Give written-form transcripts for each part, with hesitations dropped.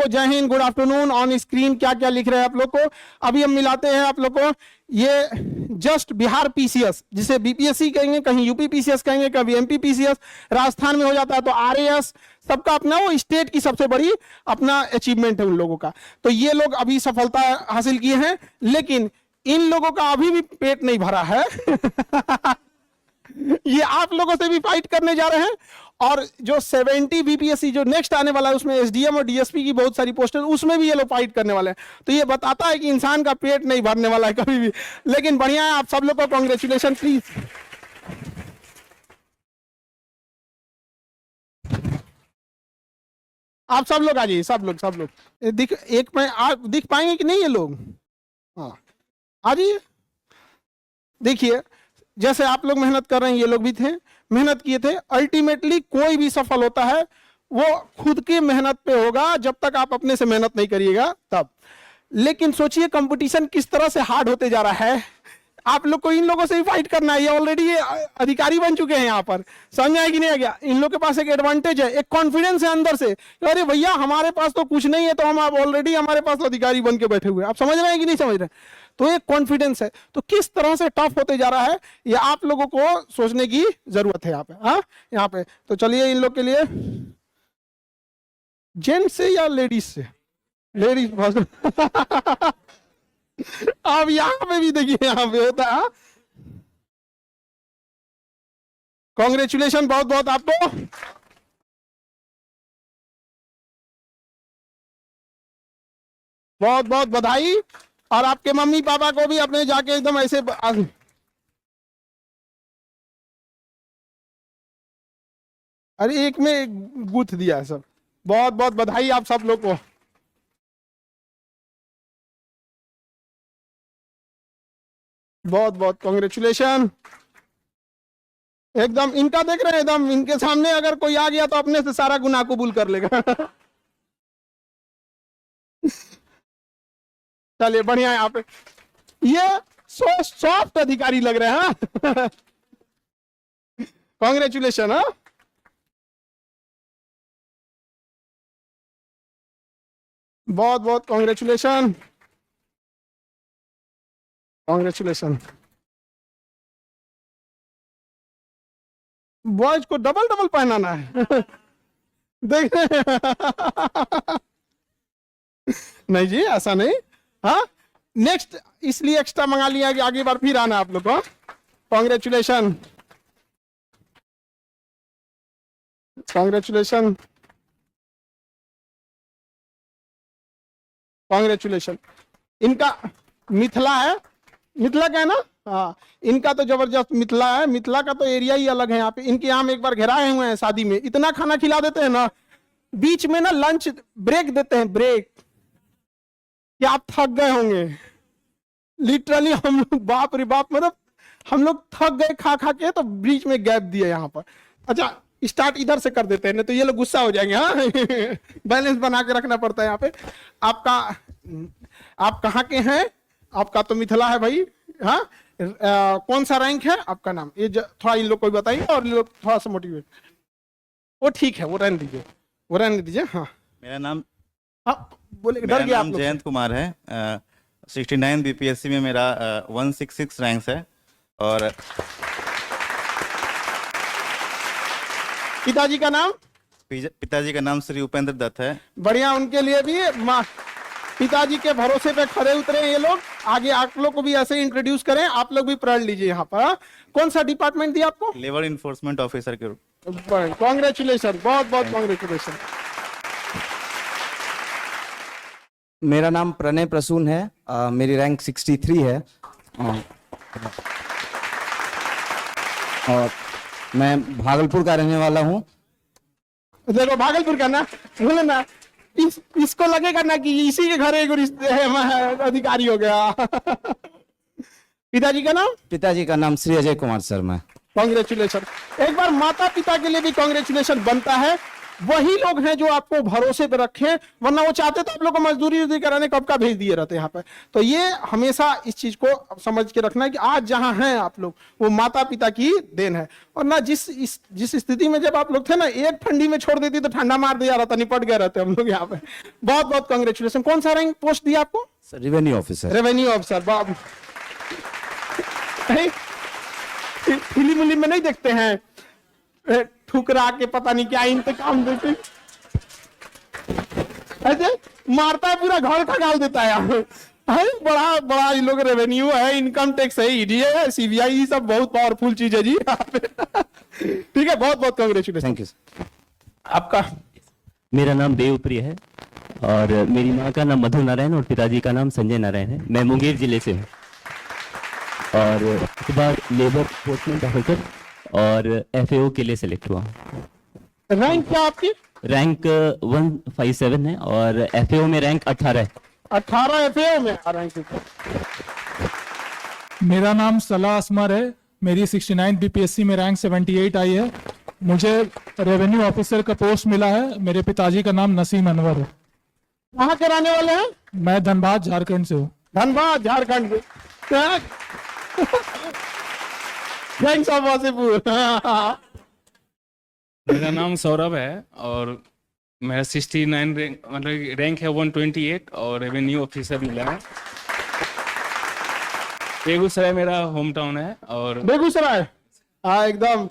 को जय Hind, good afternoon. On screen क्या क्या लिख रहे हैं आप लोग को अभी हम मिलाते हैं आप लोग को। ये जस्ट बिहार पीसीएस, जिसे बीपीएससी कहेंगे, कहीं यूपी पीसीएस कहेंगे, कभी एमपी पीसीएस, राजस्थान में हो जाता है तो आरएएस, सबका अपना वो स्टेट की सबसे बड़ी अपना अचीवमेंट है उन लोगों का। तो ये लोग अभी सफलता हासिल किए हैं, लेकिन इन लोगों का अभी भी पेट नहीं भरा है। ये आप लोगों से भी फाइट करने जा रहे हैं। और जो 70 बीपीएससी जो नेक्स्ट आने वाला है, उसमें एसडीएम और डीएसपी की बहुत सारी पोस्टर, उसमें भी ये लोग फाइट करने वाले हैं। तो ये बताता है कि इंसान का पेट नहीं भरने वाला है कभी भी। लेकिन बढ़िया है, आप सब लोग को कांग्रेचुलेशन। प्लीज आप सब लोग आ जाइए, सब लोग दिख एक में दिख पाएंगे कि नहीं ये लोग? हाँ आ जाइए। देखिए जैसे आप लोग मेहनत कर रहे हैं, ये लोग भी थे, मेहनत किए थे। अल्टीमेटली कोई भी सफल होता है वो खुद की मेहनत पे होगा, जब तक आप अपने से मेहनत नहीं करिएगा तब। लेकिन सोचिए कंपटीशन किस तरह से हार्ड होते जा रहा है। आप लोग को इन लोगों से ही फाइट करना है। ये ऑलरेडी ये अधिकारी बन चुके हैं यहाँ पर, समझ आया कि नहीं आ गया? इन लोग के पास एक एडवांटेज है, एक कॉन्फिडेंस है अंदर से, अरे भैया हमारे पास तो कुछ नहीं है, तो हम आप ऑलरेडी हमारे पास अधिकारी बन के बैठे हुए हैं। आप समझ रहे हैं कि नहीं समझ रहे? तो एक कॉन्फिडेंस है। तो किस तरह से टफ होते जा रहा है ये आप लोगों को सोचने की जरूरत है यहाँ पे। हाँ यहाँ पे तो चलिए इन लोग के लिए जेंट्स से या लेडीज से? लेडीज अब यहाँ पे भी देखिए, यहाँ पे होता है। कांग्रेचुलेशन बहुत बहुत आपको। बहुत बहुत बधाई। और आपके मम्मी पापा को भी अपने जाके एकदम ऐसे अरे एक में गुथ दिया है सब। बहुत बहुत बधाई आप सब लोग को। बहुत बहुत कांग्रेचुलेशन। एकदम इनका देख रहे हैं, एकदम इनके सामने अगर कोई आ गया तो अपने से सारा गुनाह कबूल कर लेगा। चलिए बढ़िया है। आप ये सॉफ्ट अधिकारी लग रहे हैं। कांग्रेचुलेशन। हाँ बहुत बहुत कांग्रेचुलेशन। कांग्रेचुलेशन। बॉयज को डबल डबल पहनाना है। देख नहीं जी ऐसा नहीं। हाँ नेक्स्ट इसलिए एक्स्ट्रा मंगा लिया कि आगे बार फिर आना आप लोग को। कांग्रेचुलेशन। कांग्रेचुलेशन। कांग्रेचुलेशन। इनका मिथिला है, मिथिला का है ना? हाँ इनका तो जबरदस्त मिथिला है। मिथिला का तो एरिया ही अलग है। यहाँ पे इनके यहाँ एक बार घेराए हुए हैं शादी में, इतना खाना खिला देते हैं ना, बीच में ना लंच ब्रेक देते हैं, ब्रेक, कि आप थक गए होंगे लिटरली। हम लोग बाप रे बाप, मतलब हम लोग थक गए खा खा के, तो बीच में गैप दिए यहाँ पर। अच्छा स्टार्ट इधर से कर देते हैं, नहीं तो ये लोग गुस्सा हो जाएंगे। हाँ बैलेंस बना के रखना पड़ता है यहाँ पे। आपका आप कहाँ के हैं? आपका तो मिथिला है भाई। हाँ कौन सा रैंक है आपका? नाम ये थोड़ा इन लोग को बताइए, और लोग थोड़ा सा मोटिवेट। वो ठीक है, वो रहने दीजिए, वो रहने दीजिए। हाँ मेरा नाम बोले मेरा डर गया आप नाम लोग। जयंत कुमार है। 69 बीपीएससी में मेरा 166 रैंक है। और पिताजी का नाम? पिताजी का नाम श्री उपेंद्र दत्त है। बढ़िया, उनके लिए भी पिताजी के भरोसे पे खड़े उतरे ये लोग। आगे आप लोग को भी ऐसे इंट्रोड्यूस करें, आप लोग भी प्रण लीजिए यहाँ पर। कौन सा डिपार्टमेंट दिया आपको? लेबर इन्फोर्समेंट ऑफिसर के रूप। कांग्रेचुलेशन, बहुत बहुत कांग्रेचुलेशन। मेरा नाम प्रणय प्रसून है। मेरी रैंक 63 है। और मैं भागलपुर का रहने वाला हूँ। देखो भागलपुर का ना, बोले ना इसको लगेगा ना कि इसी के घर एक अधिकारी हो गया। पिताजी का नाम? पिताजी का नाम श्री अजय कुमार शर्मा। कांग्रेचुलेशन। एक बार माता पिता के लिए भी कांग्रेचुलेशन बनता है। वही लोग हैं जो आपको भरोसे पे रखें, वरना वो चाहते तो आप लोग को मजदूरी कराने कब का भेज दिए रहते यहाँ पे। तो ये हमेशा इस चीज को समझ के रखना है कि आज जहां हैं आप लोग वो माता पिता की देन है। और ना जिस स्थिति में जब आप लोग थे ना, एक ठंडी में छोड़ देती तो ठंडा मार दिया रहता, निपट गए रहते हम लोग यहाँ पे। बहुत बहुत कांग्रेचुलेशन। कौन सा रैंक पोस्ट दिया आपको? Revenue officer. Revenue officer. बाप, फिल्म उलिम में नहीं देखते हैं ठुकरा के पता नहीं क्या इंतकाम देते, ऐसे मारता है, पूरा घर खगाल देता है यहाँ है। बड़ा बड़ा इन लोग रेवेन्यू है, इनकम टैक्स है, ईडी है, सीबीआई, ये सब बहुत पावरफुल चीज है जी यहाँ पे। ठीक है, बहुत बहुत कांग्रेचुलेशन। Thank you sir. आपका? मेरा नाम देवप्रिय है और मेरी माँ का नाम मधु नारायण और पिताजी का नाम संजय नारायण है। मैं मुंगेर जिले से हूँ और उसके बाद लेबर एनफोर्समेंट ऑफिसर और एफएओ के लिए सेलेक्ट हुआ। रैंक क्या आपकी? रैंक 157 है और एफएओ में रैंक 18 है। 18 एफएओ में रैंक। मेरा नाम सलाह असमर है। मेरी 69 बीपीएससी में रैंक 78 आई है। मुझे रेवेन्यू ऑफिसर का पोस्ट मिला है। मेरे पिताजी का नाम नसीम अनवर है। कहाँ के रहने वाले हैं? मैं धनबाद झारखंड से हूँ। धनबाद झारखंड से। Thanks of Wasseypur. मेरा नाम सौरभ है और मेरा 69 रैंक मतलब रैंक है 128 और रेवेन्यू ऑफिसर मिला है। बेगूसराय मेरा होम टाउन है। और बेगूसराय? हाँ, एकदम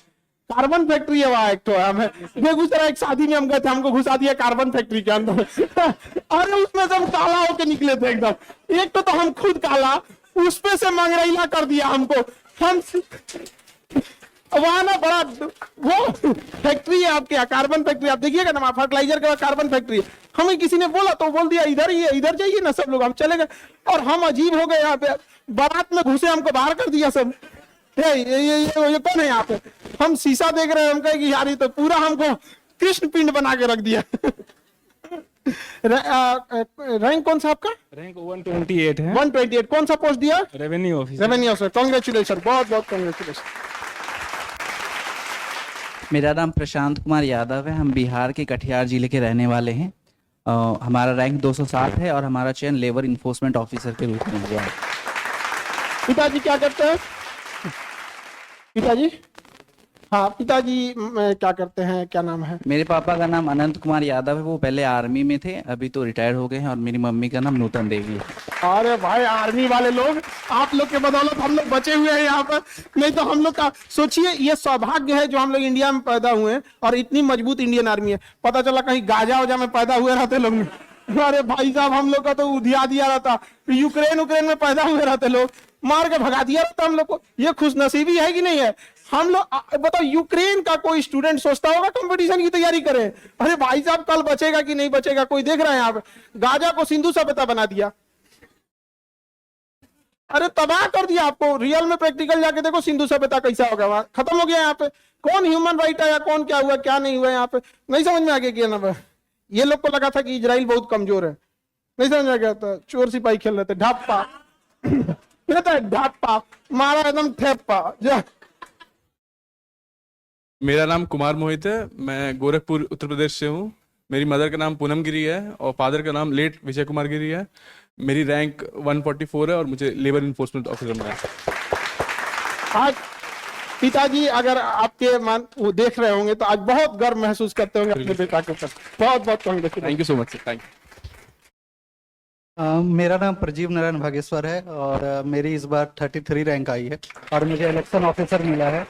कार्बन फैक्ट्री है वहाँ एक तो। हमें बेगूसराय एक शादी में हम गए थे, हमको घुसा दिया कार्बन फैक्ट्री के अंदर। अरे उसमें से हम काला होके निकले थे एकदम। एक तो हम खुद काला, उसपे से मंगरैला कर दिया हमको। हम वहां ना बड़ा वो फैक्ट्री है आपके यहाँ, कार्बन फैक्ट्री। आप देखिएगा ना, फर्टिलाइजर का कार्बन फैक्ट्री। हमें किसी ने बोला तो बोल दिया इधर ही है, इधर जाइए ना सब लोग। हम चले गए और हम अजीब हो गए यहाँ पे। बारात में घुसे, हमको बाहर कर दिया सब। ये कौन है यहाँ पे? हम शीशा देख रहे हैं, हम कहे कि यार ये तो पूरा हमको कृष्ण पिंड बना के रख दिया। रैंक कौन सा आपका? रैंक 128 है। 128। कौन सा पोस्ट दिया? Revenue officer. Revenue officer. Congratulation, बहुत बहुत कांग्रेचुलेशन। मेरा नाम प्रशांत कुमार यादव है। हम बिहार के कटिहार जिले के रहने वाले हैं। हमारा रैंक 260 है और हमारा चयन लेबर इन्फोर्समेंट ऑफिसर के रूप में हुआ है। पिताजी क्या करते हैं? पिताजी? हाँ, पिताजी क्या करते हैं, क्या नाम है? मेरे पापा का नाम अनंत कुमार यादव है। वो पहले आर्मी में थे, अभी तो रिटायर हो गए हैं। और मेरी मम्मी का नाम नूतन देवी है। अरे भाई, आर्मी वाले लोग, आप लोग के बदौलत हम लोग बचे हुए हैं यहाँ पर। नहीं तो हम लोग का सोचिए, ये सौभाग्य है जो हम लोग इंडिया में पैदा हुए हैं और इतनी मजबूत इंडियन आर्मी है। पता चला कहीं गाजा वाजा में पैदा हुए रहते लोग। अरे भाई साहब, हम लोग का तो उधिया दिया रहता। यूक्रेन में पैदा हुए रहते लोग, मार के भगा दिया रहता हम लोग को। ये खुशनसीबी है कि नहीं है? हम लोग बताओ, यूक्रेन का कोई स्टूडेंट सोचता होगा कंपटीशन की तैयारी करे? अरे भाई साहब, कल बचेगा कि नहीं बचेगा कोई देख रहा है यहाँ पे। गाजा को सिंधु सभ्यता बना दिया। अरे तबाह कर दिया आपको। रियल में प्रैक्टिकल जाके देखो सिंधु सभ्यता कैसा होगा, वहां खत्म हो गया। यहाँ पे कौन ह्यूमन राइट है या कौन क्या हुआ क्या नहीं हुआ यहाँ पे नहीं समझ में आ गया। ना ये लोग को लगा था कि इजराइल बहुत कमजोर है, नहीं समझ में आ गया था। चोर सिपाही खेल रहे थे, ढापा ढापा मारा एकदम ठेपा। मेरा नाम कुमार मोहित है। मैं गोरखपुर उत्तर प्रदेश से हूँ। मेरी मदर का नाम पूनम गिरी है और फादर का नाम लेट विजय कुमार गिरी है। मेरी रैंक 144 है और मुझे लेबर इन्फोर्समेंट ऑफिसर मिला है। आज पिताजी अगर आपके वो देख रहे होंगे तो आज बहुत गर्व महसूस करते होंगे अपने बेटा के ऊपर। बहुत बहुत congratulation. Thank you so much sir. Thank you. मेरा नाम प्रजीव नारायण भागेश्वर है और मेरी इस बार 33 रैंक आई है और मुझे इलेक्शन ऑफिसर मिला है।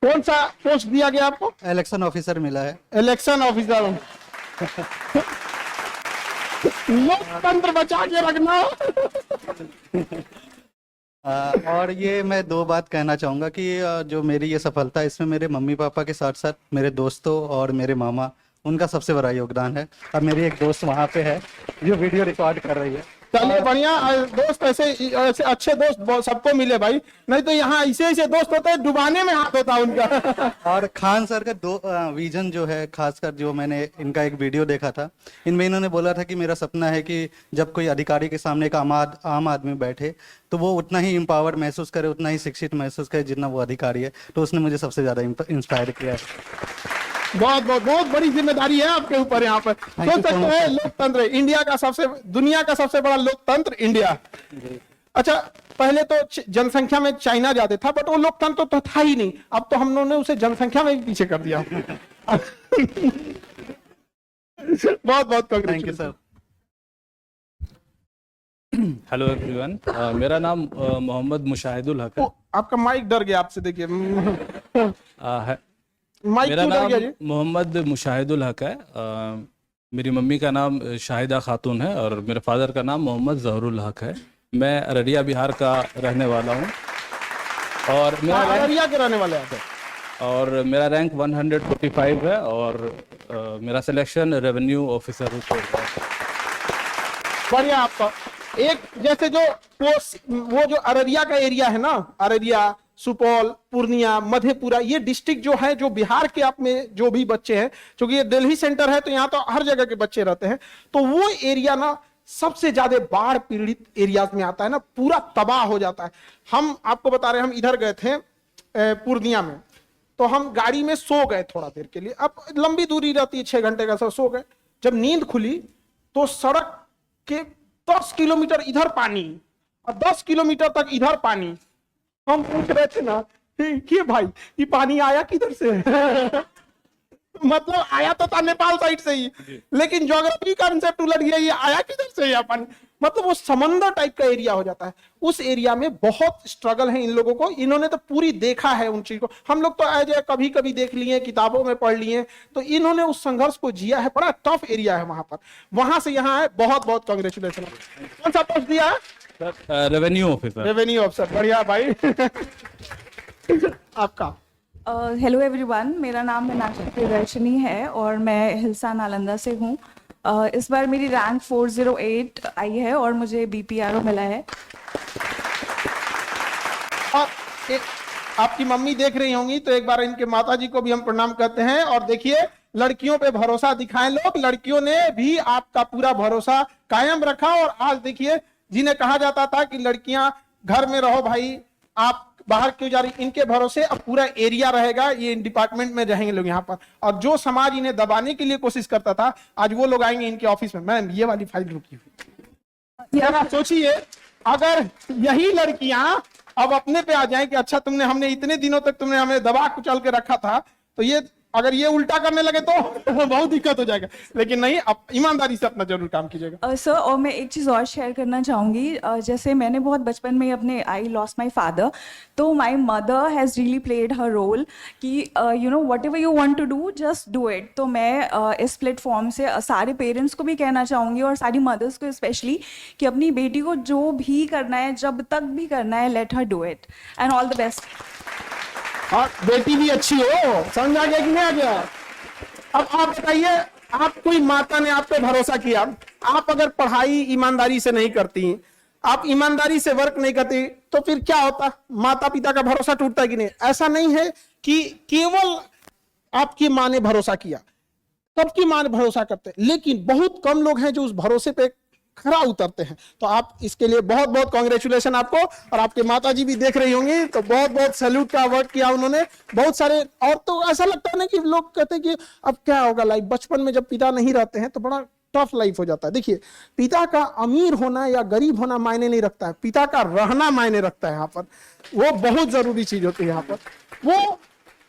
कौन सा पोस्ट दिया गया आपको? इलेक्शन ऑफिसर मिला है। Election officer. लोकतंत्र बचा के रखना। और ये मैं दो बात कहना चाहूँगा कि जो मेरी ये सफलता है इसमें मेरे मम्मी पापा के साथ साथ मेरे दोस्तों और मेरे मामा, उनका सबसे बड़ा योगदान है। और मेरी एक दोस्त वहाँ पे है जो वीडियो रिकॉर्ड कर रही है। चलिए बढ़िया दोस्त, ऐसे अच्छे दोस्त सबको मिले भाई, नहीं तो यहाँ ऐसे ऐसे दोस्त होते हैं डुबाने में हाथ होता है उनका। और खान सर का दो विजन जो है, खासकर जो मैंने इनका एक वीडियो देखा था, इनमें इन्होंने बोला था कि मेरा सपना है कि जब कोई अधिकारी के सामने एक आम आदमी बैठे तो वो उतना ही एम्पावर्ड महसूस करे, उतना ही शिक्षित महसूस करे जितना वो अधिकारी है। तो उसने मुझे सबसे ज्यादा इंस्पायर किया है। बहुत बहुत बहुत बड़ी जिम्मेदारी है आपके ऊपर यहाँ पर। सोच सकते हैं लोकतंत्र, इंडिया का दुनिया का सबसे बड़ा लोकतंत्र इंडिया। अच्छा, पहले तो जनसंख्या में चाइना ज्यादा था, बट वो लोकतंत्र तो था ही नहीं। अब तो हम लोगों ने उसे जनसंख्या में भी पीछे कर दिया। बहुत बहुत thank you sir. Hello everyone, मेरा नाम मोहम्मद मुशाहिदुल हक है। आपका माइक डर गया आपसे, देखिए माइक मेरा क्यों डर नाम गया जी? मोहम्मद मुशाहिदुल हक है। मेरी मम्मी का नाम शाहिदा खातून है और मेरे फादर का नाम मोहम्मद जहरुल हक है। मैं अररिया बिहार का रहने वाला हूँ और अररिया के रहने वाले हैं। और मेरा रैंक 145 है और मेरा सिलेक्शन रेवेन्यू ऑफिसर है। बढ़िया। आपका एक जैसे जो वो जो अररिया का एरिया है ना, अररिया, सुपौल, पूर्णिया, मधेपुरा, ये डिस्ट्रिक्ट जो है, जो बिहार के आप में जो भी बच्चे हैं, क्योंकि ये दिल्ली सेंटर है तो यहाँ तो हर जगह के बच्चे रहते हैं, तो वो एरिया ना सबसे ज्यादा बाढ़ पीड़ित एरियाज में आता है ना, पूरा तबाह हो जाता है। हम आपको बता रहे हैं, हम इधर गए थे पूर्णिया में, तो हम गाड़ी में सो गए थोड़ा देर के लिए। अब लंबी दूरी रहती है, 6 घंटे का, सो गए। जब नींद खुली तो सड़क के 10 किलोमीटर इधर पानी और 10 किलोमीटर तक इधर पानी। हम पूछ रहे थे ना कि भाई ये पानी आया किधर से? मतलब आया तो था नेपाल साइड से ही, लेकिन ज्योग्राफी कंसेप्ट उलट गया, ये आया किधर से यह पानी? मतलब वो समंदर टाइप का एरिया हो जाता है। उस एरिया में बहुत स्ट्रगल है इन लोगों को। इन्होंने तो पूरी देखा है उन चीज को। हम लोग तो एज कभी कभी देख लिए, किताबों में पढ़ लिए, तो इन्होंने उस संघर्ष को जिया है। बड़ा टफ एरिया है वहां पर। वहां से यहाँ है, बहुत बहुत कांग्रेचुलेशन। कौन सा पोस्ट दिया है? Revenue officer. रेवेन्यू ऑफिसर, बढ़िया भाई। आपका? हेलो एवरीवन, मेरा नाम मीनाक्षी प्रियदर्शनी है और मैं हिलसा नालंदा से हूँ। इस बार मेरी रैंक 408 आई है और मुझे BPRO मिला है। और आपकी मम्मी देख रही होंगी तो एक बार इनके माताजी को भी हम प्रणाम करते हैं। और देखिए, लड़कियों पे भरोसा दिखाएं लोग। लड़कियों ने भी आपका पूरा भरोसा कायम रखा और आज देखिए, जिन्हें कहा जाता था कि लड़कियां घर में रहो भाई, आप बाहर क्यों जा रही, इनके भरोसे अब पूरा एरिया रहेगा। ये डिपार्टमेंट में रहेंगे लोग यहाँ पर, और जो समाज इन्हें दबाने के लिए कोशिश करता था, आज वो लोग आएंगे इनके ऑफिस में। मैम, ये वाली फाइल रुकी हुई। आप सोचिए, अगर यही लड़कियां अब अपने पे आ जाएं कि अच्छा तुमने, हमने इतने दिनों तक तुमने हमें दबा कुचल के रखा था, तो ये अगर ये उल्टा करने लगे तो बहुत दिक्कत हो जाएगा। लेकिन नहीं, अब ईमानदारी से अपना जरूर काम कीजिएगा। सर, और मैं एक चीज़ और शेयर करना चाहूँगी। जैसे मैंने बहुत बचपन में अपने आई लॉस्ट माई फादर, तो my mother has really played her role कि you know whatever you want to do just do it. तो मैं इस प्लेटफॉर्म से सारे पेरेंट्स को भी कहना चाहूँगी और सारी मदर्स को स्पेशली, कि अपनी बेटी को जो भी करना है, जब तक भी करना है, let her do it and all the best. और बेटी भी अच्छी हो, समझ आ गया कि नहीं आ गया? अब आप बताइए, आप कोई माता ने आप पे भरोसा किया, आप अगर पढ़ाई ईमानदारी से नहीं करती, आप ईमानदारी से वर्क नहीं करती, तो फिर क्या होता? माता पिता का भरोसा टूटता है कि नहीं? ऐसा नहीं है कि केवल आपकी माँ ने भरोसा किया, सबकी माँ ने भरोसा करते, लेकिन बहुत कम लोग हैं जो उस भरोसे पे खरा उतरते हैं। तो आप इसके लिए बहुत बहुत कांग्रेचुलेशन आपको। और आपके माताजी भी देख रही होंगी, तो बहुत बहुत सैल्यूट का वर्क किया उन्होंने। बहुत सारे, और तो ऐसा लगता है ना कि लोग कहते हैं कि अब क्या होगा लाइफ, बचपन में जब पिता नहीं रहते हैं तो बड़ा टफ लाइफ हो जाता है। देखिए, पिता का अमीर होना या गरीब होना मायने नहीं रखता है, पिता का रहना मायने रखता है। यहाँ पर वो बहुत जरूरी चीज होती है। यहाँ पर वो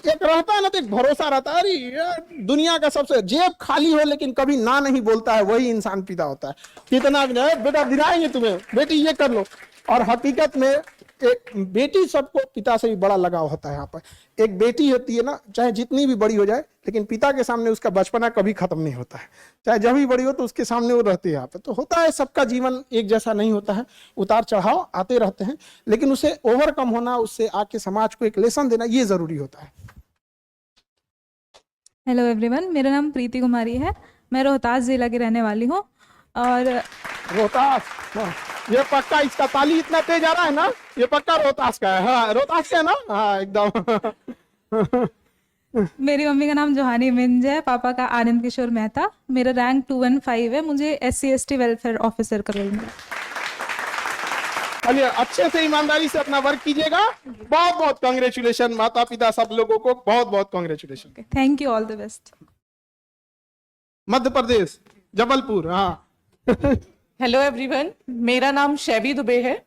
एक रहता है ना, तो एक भरोसा रहता है। अरे यार, दुनिया का सबसे, जेब खाली हो लेकिन कभी ना नहीं बोलता है, वही इंसान पिता होता है। कितना बेटा दिलाएंगे तुम्हें, बेटी ये कर लो। और हकीकत में एक बेटी, सबको पिता से भी बड़ा लगाव होता है। यहाँ पर एक बेटी होती है ना, चाहे जितनी भी बड़ी हो जाए, लेकिन पिता के सामने उसका बचपना कभी खत्म नहीं होता है। चाहे जब भी बड़ी हो तो उसके सामने वो रहती है। यहाँ पे तो होता है, सबका जीवन एक जैसा नहीं होता है, उतार चढ़ाव आते रहते हैं, लेकिन उसे ओवरकम होना, उससे आके समाज को एक लेसन देना, ये जरूरी होता है। हेलो एवरीवन, मेरा नाम प्रीति कुमारी है। मैं रोहतास जिला की रहने वाली हूँ। और रोहतास, ये पक्का, इसका ताली इतना तेज आ रहा है ना, ये पक्का रोहतास का है। हाँ, रोहतास का है ना? हाँ, एकदम। मेरी मम्मी का नाम जोहानी मिंज है, पापा का आनंद किशोर मेहता। मेरा रैंक 215 है। मुझे SC ST वेलफेयर ऑफिसर का रोल मिला। चलिए अच्छे से ईमानदारी से अपना वर्क कीजिएगा। बहुत बहुत कांग्रेचुलेशन माता पिता सब लोगों को, बहुत बहुत congratulation. Thank you, all the best. Madhya Pradesh, Jabalpur. हाँ हेलो एवरीवन, मेरा नाम शैबी दुबे है।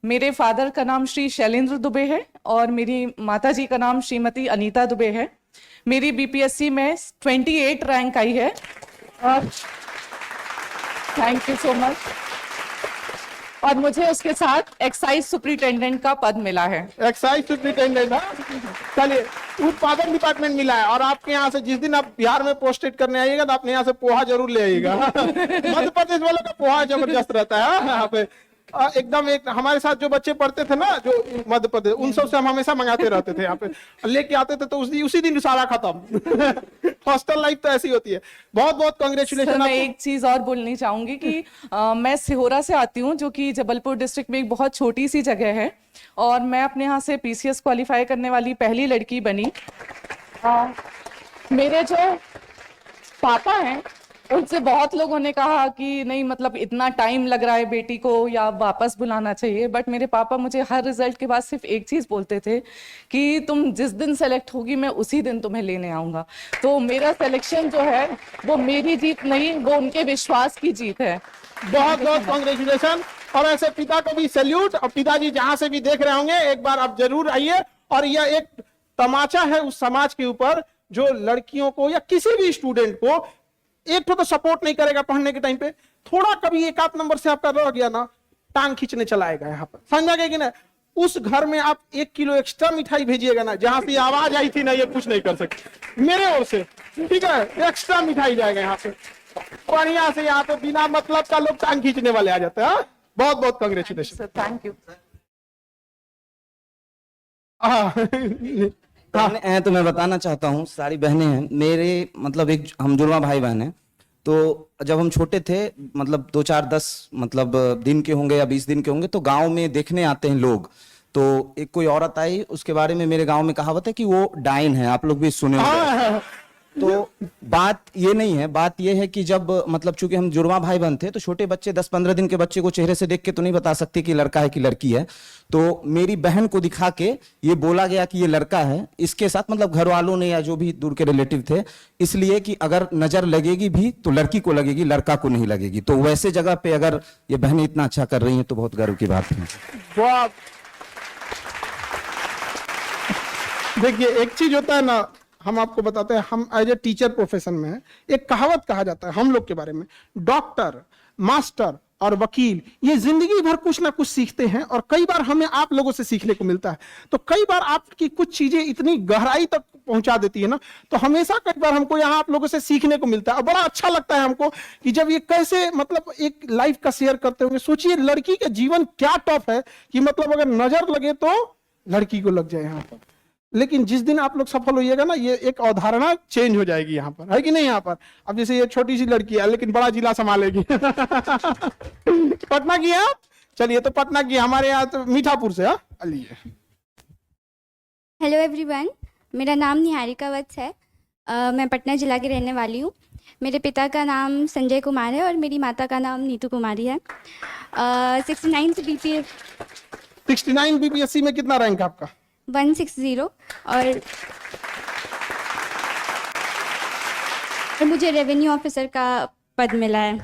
मेरे फादर का नाम श्री शैलेंद्र दुबे है और मेरी माता जी का नाम श्रीमती अनीता दुबे है। मेरी बीपीएससी में 28 रैंक आई है और थैंक यू सो मच। और मुझे उसके साथ एक्साइज सुपरिटेंडेंट का पद मिला है। Excise superintendent. चलिए उत्पादन डिपार्टमेंट मिला है। और आपके यहाँ से जिस दिन आप बिहार में पोस्टेड करने आइएगा तो अपने यहाँ से पोहा जरूर ले आइएगा। मध्य प्रदेश वालों का पोहा जबरदस्त रहता है यहाँ पे। एकदम एक हमारे साथ जो बच्चे पढ़ते थे ना जो मध्य प्रदेश, उन सब से हम हमेशा मंगाते रहते थे यहाँ पे, लेके आते थे तो उसी दिन सारा खत्म। हॉस्टल लाइफ तो ऐसी होती है। बहुत बहुत कांग्रेचुलेशन। मैं एक चीज और बोलनी चाहूंगी कि मैं सिहोरा से आती हूँ जो कि जबलपुर डिस्ट्रिक्ट में एक बहुत छोटी सी जगह है और मैं अपने यहाँ से पीसीएस क्वालिफाई करने वाली पहली लड़की बनी। मेरे जो पापा हैं उनसे बहुत लोगों ने कहा कि नहीं मतलब इतना टाइम लग रहा है बेटी को या वापस बुलाना चाहिए, बट मेरे पापा मुझे हर रिजल्ट के बाद सिर्फ एक चीज बोलते थे कि तुम जिस दिन सेलेक्ट होगी मैं उसी दिन तुम्हें लेने आऊंगा। तो मेरा सिलेक्शन जो है वो मेरी जीत नहीं, वो उनके विश्वास की जीत है। बहुत बहुत कांग्रेचुलेशन। और ऐसे पिता को भी सैल्यूट। और पिताजी जहां से भी देख रहे होंगे एक बार आप जरूर आइए। और यह एक तमाचा है उस समाज के ऊपर जो लड़कियों को या किसी भी स्टूडेंट को एक तो सपोर्ट नहीं करेगा पढ़ने के टाइम पे। थोड़ा कभी एक आध नंबर से आपका रह गया ना, टांग खींचने चला आएगा यहाँ पर, समझा गया कि ना। उस घर में आप 1 किलो एक्स्ट्रा मिठाई भेजिएगा ना, जहां से आवाज आई थी ना ये कुछ नहीं कर सकते मेरे ओर से, ठीक है। एक्स्ट्रा मिठाई जाएगा यहाँ पे बढ़िया से। यहाँ पे बिना मतलब का लोग टांग खींचने वाले आ जाते हैं। बहुत बहुत कांग्रेचुलेशन। Thank you. बहनें हैं तो मैं बताना चाहता हूँ, सारी बहनें हैं मेरे, मतलब एक हम जुड़वा भाई बहन हैं। तो जब हम छोटे थे, मतलब 2 4 10 मतलब दिन के होंगे या 20 दिन के होंगे, तो गांव में देखने आते हैं लोग। तो एक कोई औरत आई, उसके बारे में मेरे गांव में कहावत है कि वो डाइन है, आप लोग भी सुने होंगे। तो बात ये नहीं है, बात ये है कि जब मतलब चूंकि हम जुड़वा भाई बहन थे तो छोटे बच्चे 10-15 दिन के बच्चे को चेहरे से देख के तो नहीं बता सकते कि लड़का है कि लड़की है। तो मेरी बहन को दिखा के ये बोला गया कि ये लड़का है। इसके साथ मतलब घर वालों ने या जो भी दूर के रिलेटिव थे, इसलिए कि अगर नजर लगेगी भी तो लड़की को लगेगी, लड़का को नहीं लगेगी। तो वैसे जगह पे अगर ये बहनें इतना अच्छा कर रही हैं तो बहुत गर्व की बात है। देखिए एक चीज होता है ना, हम आपको बताते हैं, हम एज ए टीचर प्रोफेशन में है, एक कहावत कहा जाता है हम लोग के बारे में, डॉक्टर, मास्टर और वकील ये जिंदगी भर कुछ ना कुछ सीखते हैं और कई बार हमें आप लोगों से सीखने को मिलता है। तो कई बार आपकी कुछ चीजें इतनी गहराई तक पहुंचा देती है ना, तो हमेशा कई बार हमको यहाँ आप लोगों से सीखने को मिलता है। और बड़ा अच्छा लगता है हमको कि जब ये कैसे मतलब एक लाइफ का शेयर करते होंगे। सोचिए लड़की का जीवन क्या टफ है कि मतलब अगर नजर लगे तो लड़की को लग जाए यहाँ पर, लेकिन जिस दिन आप लोग सफल होइएगा ना, ये एक अवधारणा चेंज हो जाएगी यहाँ पर, है कि नहीं। यहाँ पर अब जैसे ये छोटी सी लड़की है लेकिन बड़ा जिला संभालेगी। पटना की है, चलिए तो पटना की हमारे यहाँ तो मीठापुर से। आइए। हेलो एवरीवन, मेरा नाम निहारिका वत्स है। मैं पटना जिला की रहने वाली हूँ। मेरे पिता का नाम संजय कुमार है और मेरी माता का नाम नीतू कुमारी है। 69 बीपीएससी में कितना रैंक है आपका? 160। और मुझे रेवेन्यू ऑफिसर का पद मिला है।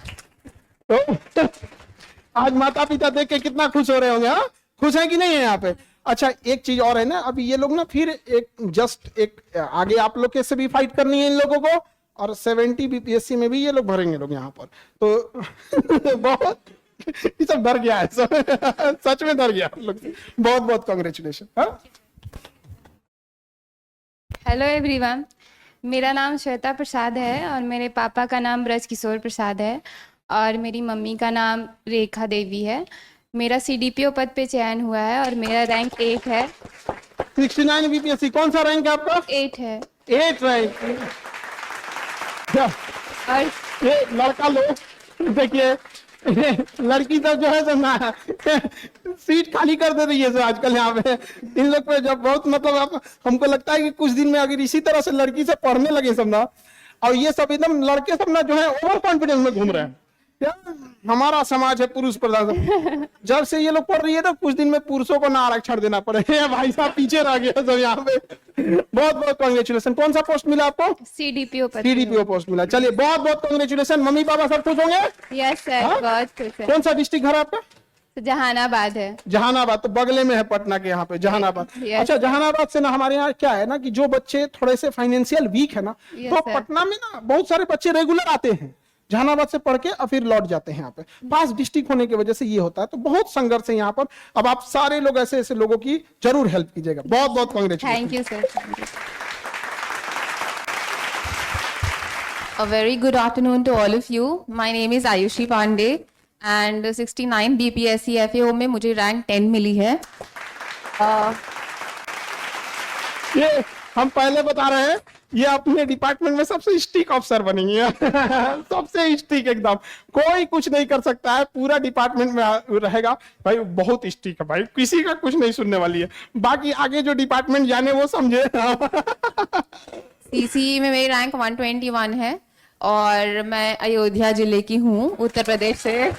तो आज माता पिता देख के कितना खुश हो रहे होंगे। हाँ, खुश है कि नहीं है यहाँ पे? अच्छा एक चीज और है ना, अभी ये लोग ना फिर एक आगे आप लोग के से भी फाइट करनी है इन लोगों को, और 70 बीपीएससी में भी ये लोग भरेंगे लोग यहाँ पर। तो बहुत ये सब डर गया है सब। सच में डर गया लोग। बहुत बहुत कांग्रेचुलेशन। हेलो एवरीवन, मेरा नाम श्वेता प्रसाद है और मेरे पापा का नाम ब्रज किशोर प्रसाद है और मेरी मम्मी का नाम रेखा देवी है। मेरा सीडीपीओ पद पे चयन हुआ है और मेरा रैंक 8 है। 69 बीपीएससी कौन सा रैंक है आपका? 8 है। 8 रैंक। और ये लड़का लोग देखिए, लड़की तो जो है ना सीट खाली कर दे रही है जो आजकल यहाँ पे इन लोग पे। जब बहुत मतलब हमको लगता है कि कुछ दिन में अगर इसी तरह से लड़की से पढ़ने लगे सब ना, और ये सब एकदम लड़के सब ना जो है ओवर कॉन्फिडेंस में घूम रहे हैं, क्या हमारा समाज है पुरुष प्रधान। जब से ये लोग पढ़ रही है तो कुछ दिन में पुरुषों को ना आरक्षण देना पड़े। भाई साहब पीछे रह गया सब यहाँ पे। बहुत बहुत कांग्रेचुलेशन। कौन सा पोस्ट मिला आपको? सीडीपीओ पर। सीडीपीओ पोस्ट मिला। चलिए बहुत बहुत कांग्रेचुलेशन। मम्मी पापा सब खुश होंगे? यस सर, बहुत खुश है। कौन सा डिस्ट्रिक्ट घर आपका? जहानाबाद है। जहानाबाद तो बगले में है पटना के यहाँ पे, जहानाबाद। Yes, अच्छा, जहानाबाद से ना हमारे यहाँ क्या है ना कि जो बच्चे थोड़े से फाइनेंशियल वीक है ना, Yes, तो sir. पटना में ना बहुत सारे बच्चे रेगुलर आते हैं, जहानाबाद से पढ़ के और फिर लौट जाते हैं यहाँ पे। पास डिस्ट्रिक्ट होने की वजह से ये होता है। तो बहुत संघर्ष है यहाँ पर। अब आप सारे लोग ऐसे ऐसे लोगों की जरूर हेल्प कीजिएगा। बहुत बहुत congratulation. Thank you sir. A very good afternoon to all of you. My name is Ayushi Pandey and 69 BPSC FAO में मुझे रैंक 10 मिली है। ये हम पहले बता रहे हैं, ये अपने डिपार्टमेंट में सबसे स्ट्रिक्ट अफसर बनेंगी। सबसे स्ट्रिक्ट एकदम, कोई कुछ नहीं कर सकता है। पूरा डिपार्टमेंट में रहेगा भाई, बहुत स्ट्रिक्ट है भाई, किसी का कुछ नहीं सुनने वाली है। बाकी आगे जो डिपार्टमेंट जाने वो समझे। CCE में मेरी रैंक 121 है और मैं अयोध्या जिले की हूँ, उत्तर प्रदेश से।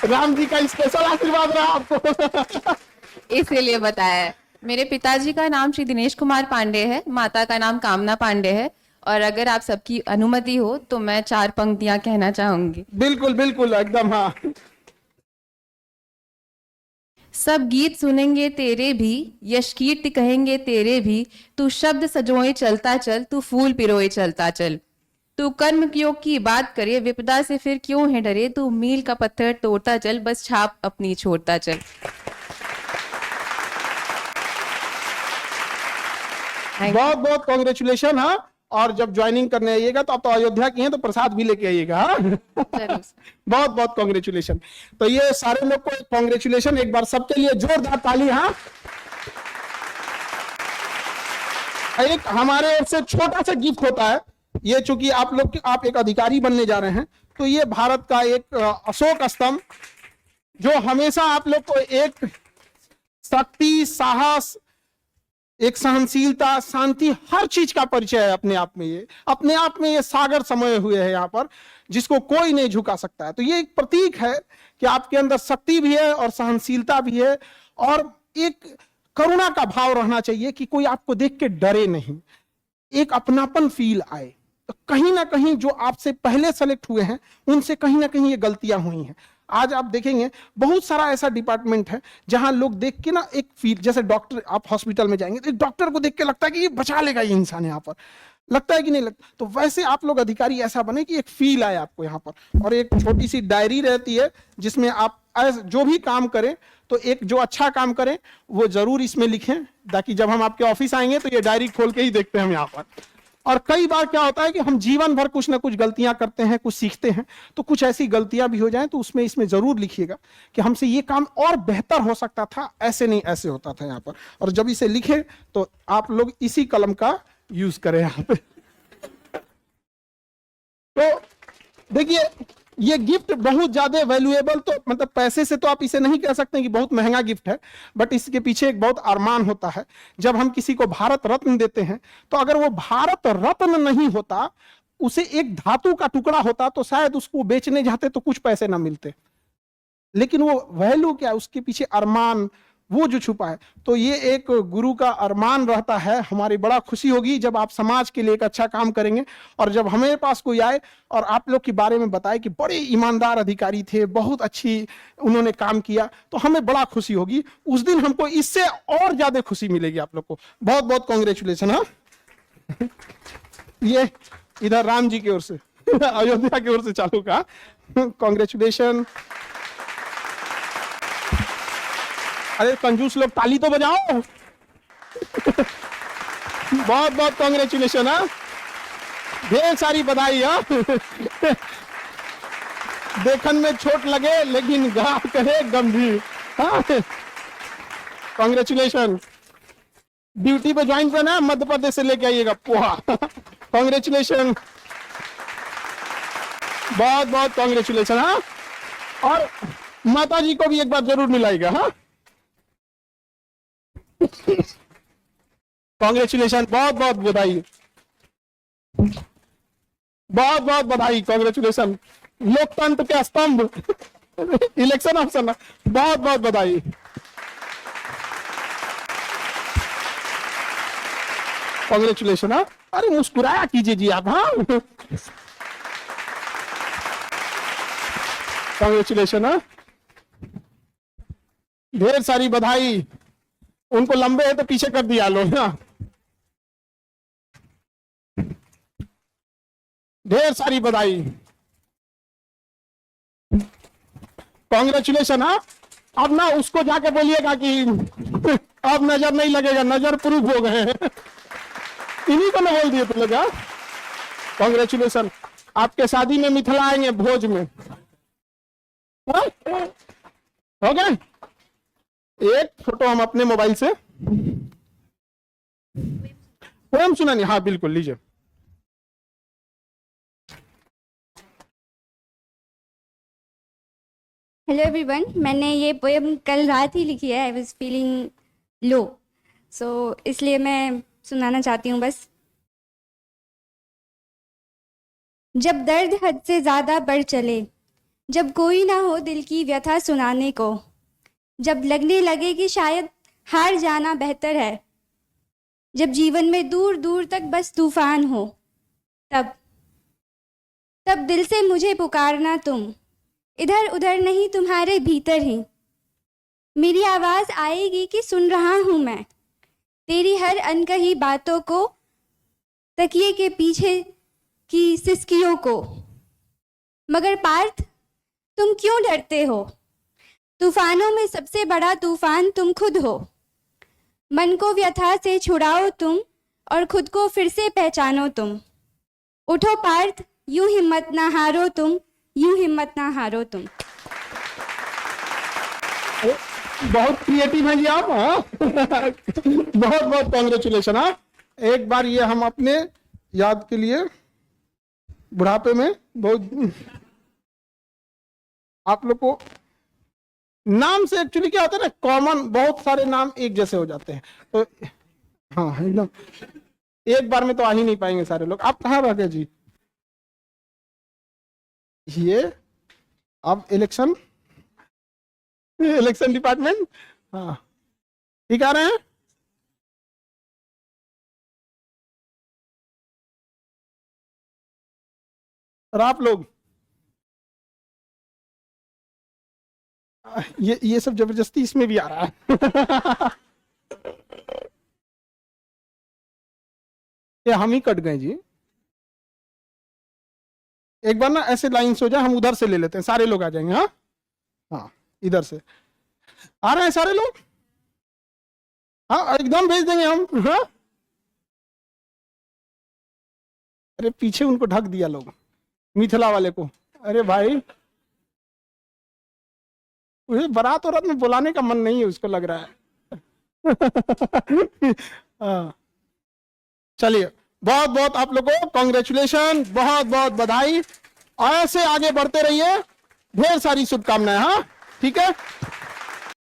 राम जी का स्पेशल आशीर्वाद रहा आपको। इसीलिए बताया है। मेरे पिताजी का नाम श्री दिनेश कुमार पांडे है, माता का नाम कामना पांडे है। और अगर आप सबकी अनुमति हो तो मैं 4 पंक्तियां कहना चाहूंगी। बिल्कुल बिल्कुल, एकदम। हाँ। सब गीत सुनेंगे तेरे भी, यश कीर्ति कहेंगे तेरे भी। तू शब्द सजोए चलता चल, तू फूल पिरोए चलता चल। तू कर्म योग की बात करे, विपदा से फिर क्यों है डरे। तू मील का पत्थर तोड़ता चल, बस छाप अपनी छोड़ता चल। बहुत बहुत कांग्रेचुलेशन। हाँ, और जब ज्वाइनिंग करने आइएगा तो आप तो अयोध्या की हैं, तो प्रसाद भी लेके आइएगा। हाँ? बहुत बहुत कांग्रेचुलेशन। तो ये सारे लोग को कांग्रेचुलेशन एक बार सबके लिए जोरदार ताली। हाँ, एक हमारे ओर से छोटा सा गिफ्ट होता है। ये चूंकि आप एक अधिकारी बनने जा रहे हैं, तो ये भारत का एक अशोक स्तंभ जो हमेशा आप लोग को एक शक्ति, साहस, एक सहनशीलता, शांति, हर चीज का परिचय है अपने आप में। ये अपने आप में ये सागर समाये हुए है यहाँ पर, जिसको कोई नहीं झुका सकता है। तो ये एक प्रतीक है कि आपके अंदर शक्ति भी है और सहनशीलता भी है, और एक करुणा का भाव रहना चाहिए कि कोई आपको देख के डरे नहीं, एक अपनापन फील आए। तो कहीं ना कहीं जो आपसे पहले सेलेक्ट हुए हैं उनसे कहीं ना कहीं ये गलतियां हुई हैं। आज आप देखेंगे बहुत सारा ऐसा डिपार्टमेंट है जहां लोग देख के ना एक फील, जैसे डॉक्टर, आप हॉस्पिटल में जाएंगे तो एक डॉक्टर को देख के लगता है कि ये बचा लेगा ये इंसान, यहाँ पर लगता है कि नहीं लगता। तो वैसे आप लोग अधिकारी ऐसा बने कि एक फील आए आपको यहाँ पर। और एक छोटी सी डायरी रहती है जिसमें आप जो भी काम करें, तो एक जो अच्छा काम करें वो जरूर इसमें लिखें, ताकि जब हम आपके ऑफिस आएंगे तो ये डायरी खोल के ही देखते हैं हम यहाँ पर। और कई बार क्या होता है कि हम जीवन भर कुछ ना कुछ गलतियां करते हैं, कुछ सीखते हैं, तो कुछ ऐसी गलतियां भी हो जाएं तो इसमें जरूर लिखिएगा कि हमसे ये काम और बेहतर हो सकता था, ऐसे नहीं ऐसे होता था यहाँ पर। और जब इसे लिखें तो आप लोग इसी कलम का यूज करें यहाँ पे। तो देखिए, ये गिफ्ट बहुत ज्यादा वैल्यूएबल, तो मतलब पैसे से तो आप इसे नहीं कह सकते कि बहुत महंगा गिफ्ट है, बट इसके पीछे एक बहुत अरमान होता है। जब हम किसी को भारत रत्न देते हैं, तो अगर वो भारत रत्न नहीं होता, उसे एक धातु का टुकड़ा होता, तो शायद उसको बेचने जाते तो कुछ पैसे ना मिलते। लेकिन वो वैल्यू क्या है, उसके पीछे अरमान वो जो छुपा है। तो ये एक गुरु का अरमान रहता है। हमारी बड़ा खुशी होगी जब आप समाज के लिए एक अच्छा काम करेंगे, और जब हमारे पास कोई आए और आप लोग के बारे में बताए कि बड़े ईमानदार अधिकारी थे, बहुत अच्छी उन्होंने काम किया, तो हमें बड़ा खुशी होगी। उस दिन हमको इससे और ज्यादा खुशी मिलेगी आप लोग को। बहुत बहुत कांग्रेचुलेशन। हाँ, ये इधर राम जी की ओर से, अयोध्या की ओर से चालू का कांग्रेचुलेशन। अरे कंजूस लोग, ताली तो बजाओ। बहुत बहुत कांग्रेचुलेशन। हाँ, ढेर सारी बधाई। हाँ, देखन में छोट लगे लेकिन गा कहे गंभीर। हाँ, कांग्रेचुलेशन। ड्यूटी पे ज्वाइन करना है, मध्य प्रदेश से लेके आइएगा पोहा। कांग्रेचुलेशन, बहुत बहुत कांग्रेचुलेशन। हाँ, और माता जी को भी एक बार जरूर मिलाएगा। हाँ, कांग्रेचुलेशन, बहुत बहुत बधाई, बहुत बहुत बधाई, कांग्रेचुलेशन। लोकतंत्र के स्तंभ इलेक्शन अफसर, बहुत बहुत बधाई। कांग्रेचुलेशन। हाँ, अरे मुस्कुराया कीजिए जी आप। हाँ, कांग्रेचुलेशन। हाँ, ढेर सारी बधाई। उनको लंबे है तो पीछे कर दिया लोग ना, ढेर सारी बधाई। कांग्रेचुलेशन। हाँ, अब ना उसको जाके बोलिएगा कि अब नजर नहीं लगेगा, नजर प्रूफ हो गए। इन्हीं को ना बोल दिए तुम लोग। कांग्रेचुलेशन। आपके शादी में मिथिला आएंगे, भोज में। हाँ? हो गए। एक फोटो हम अपने मोबाइल से पोएम सुनानी। हाँ बिल्कुल, लीजिए। हेलो एवरीवन, मैंने ये पोएम कल रात ही लिखी है। आई वाज फीलिंग लो, सो इसलिए मैं सुनाना चाहती हूँ बस। जब दर्द हद से ज़्यादा बढ़ चले, जब कोई ना हो दिल की व्यथा सुनाने को, जब लगने लगे कि शायद हार जाना बेहतर है, जब जीवन में दूर दूर तक बस तूफान हो, तब दिल से मुझे पुकारना तुम, इधर उधर नहीं तुम्हारे भीतर ही। मेरी आवाज़ आएगी कि सुन रहा हूँ मैं तेरी हर अनकही बातों को, तकिए के पीछे की सिसकियों को। मगर पार्थ, तुम क्यों डरते हो? तूफानों में सबसे बड़ा तूफान तुम खुद हो। मन को व्यथा से छुड़ाओ तुम और खुद को फिर से पहचानो तुम। उठो पार्थ, यूं हिम्मत ना हारो तुम, यूं हिम्मत ना हारो तुम। बहुत क्रिएटिव है जी आप। हाँ? बहुत बहुत कांग्रेचुलेशन। हाँ, एक बार ये हम अपने याद के लिए बुढ़ापे में बहुत आप लोग को नाम से एक्चुअली क्या होता है ना, कॉमन बहुत सारे नाम एक जैसे हो जाते हैं, तो हाँ एकदम एक बार में तो आ ही नहीं पाएंगे सारे लोग। आप कहाँ रह गए जी? ये अब इलेक्शन डिपार्टमेंट। हाँ, ठीक आ रहे हैं। और आप लोग ये सब जबरदस्ती इसमें भी आ रहा है। ये हम ही कट गए जी। एक बार ना ऐसे लाइन से हो जाए, हम उधर से ले लेते हैं, सारे लोग आ जाएंगे। हाँ हाँ, इधर से आ रहे हैं सारे लोग। हाँ, एकदम भेज देंगे हम। हाँ, अरे पीछे उनको ढक दिया लोग, मिथिला वाले को। अरे भाई, उसे बारात औरत में बुलाने का मन नहीं है उसको, लग रहा है। हाँ, चलिए, बहुत बहुत आप लोगों को कांग्रेचुलेशन, बहुत बहुत बधाई। और ऐसे आगे बढ़ते रहिए, ढेर सारी शुभकामनाएं। हाँ, ठीक है।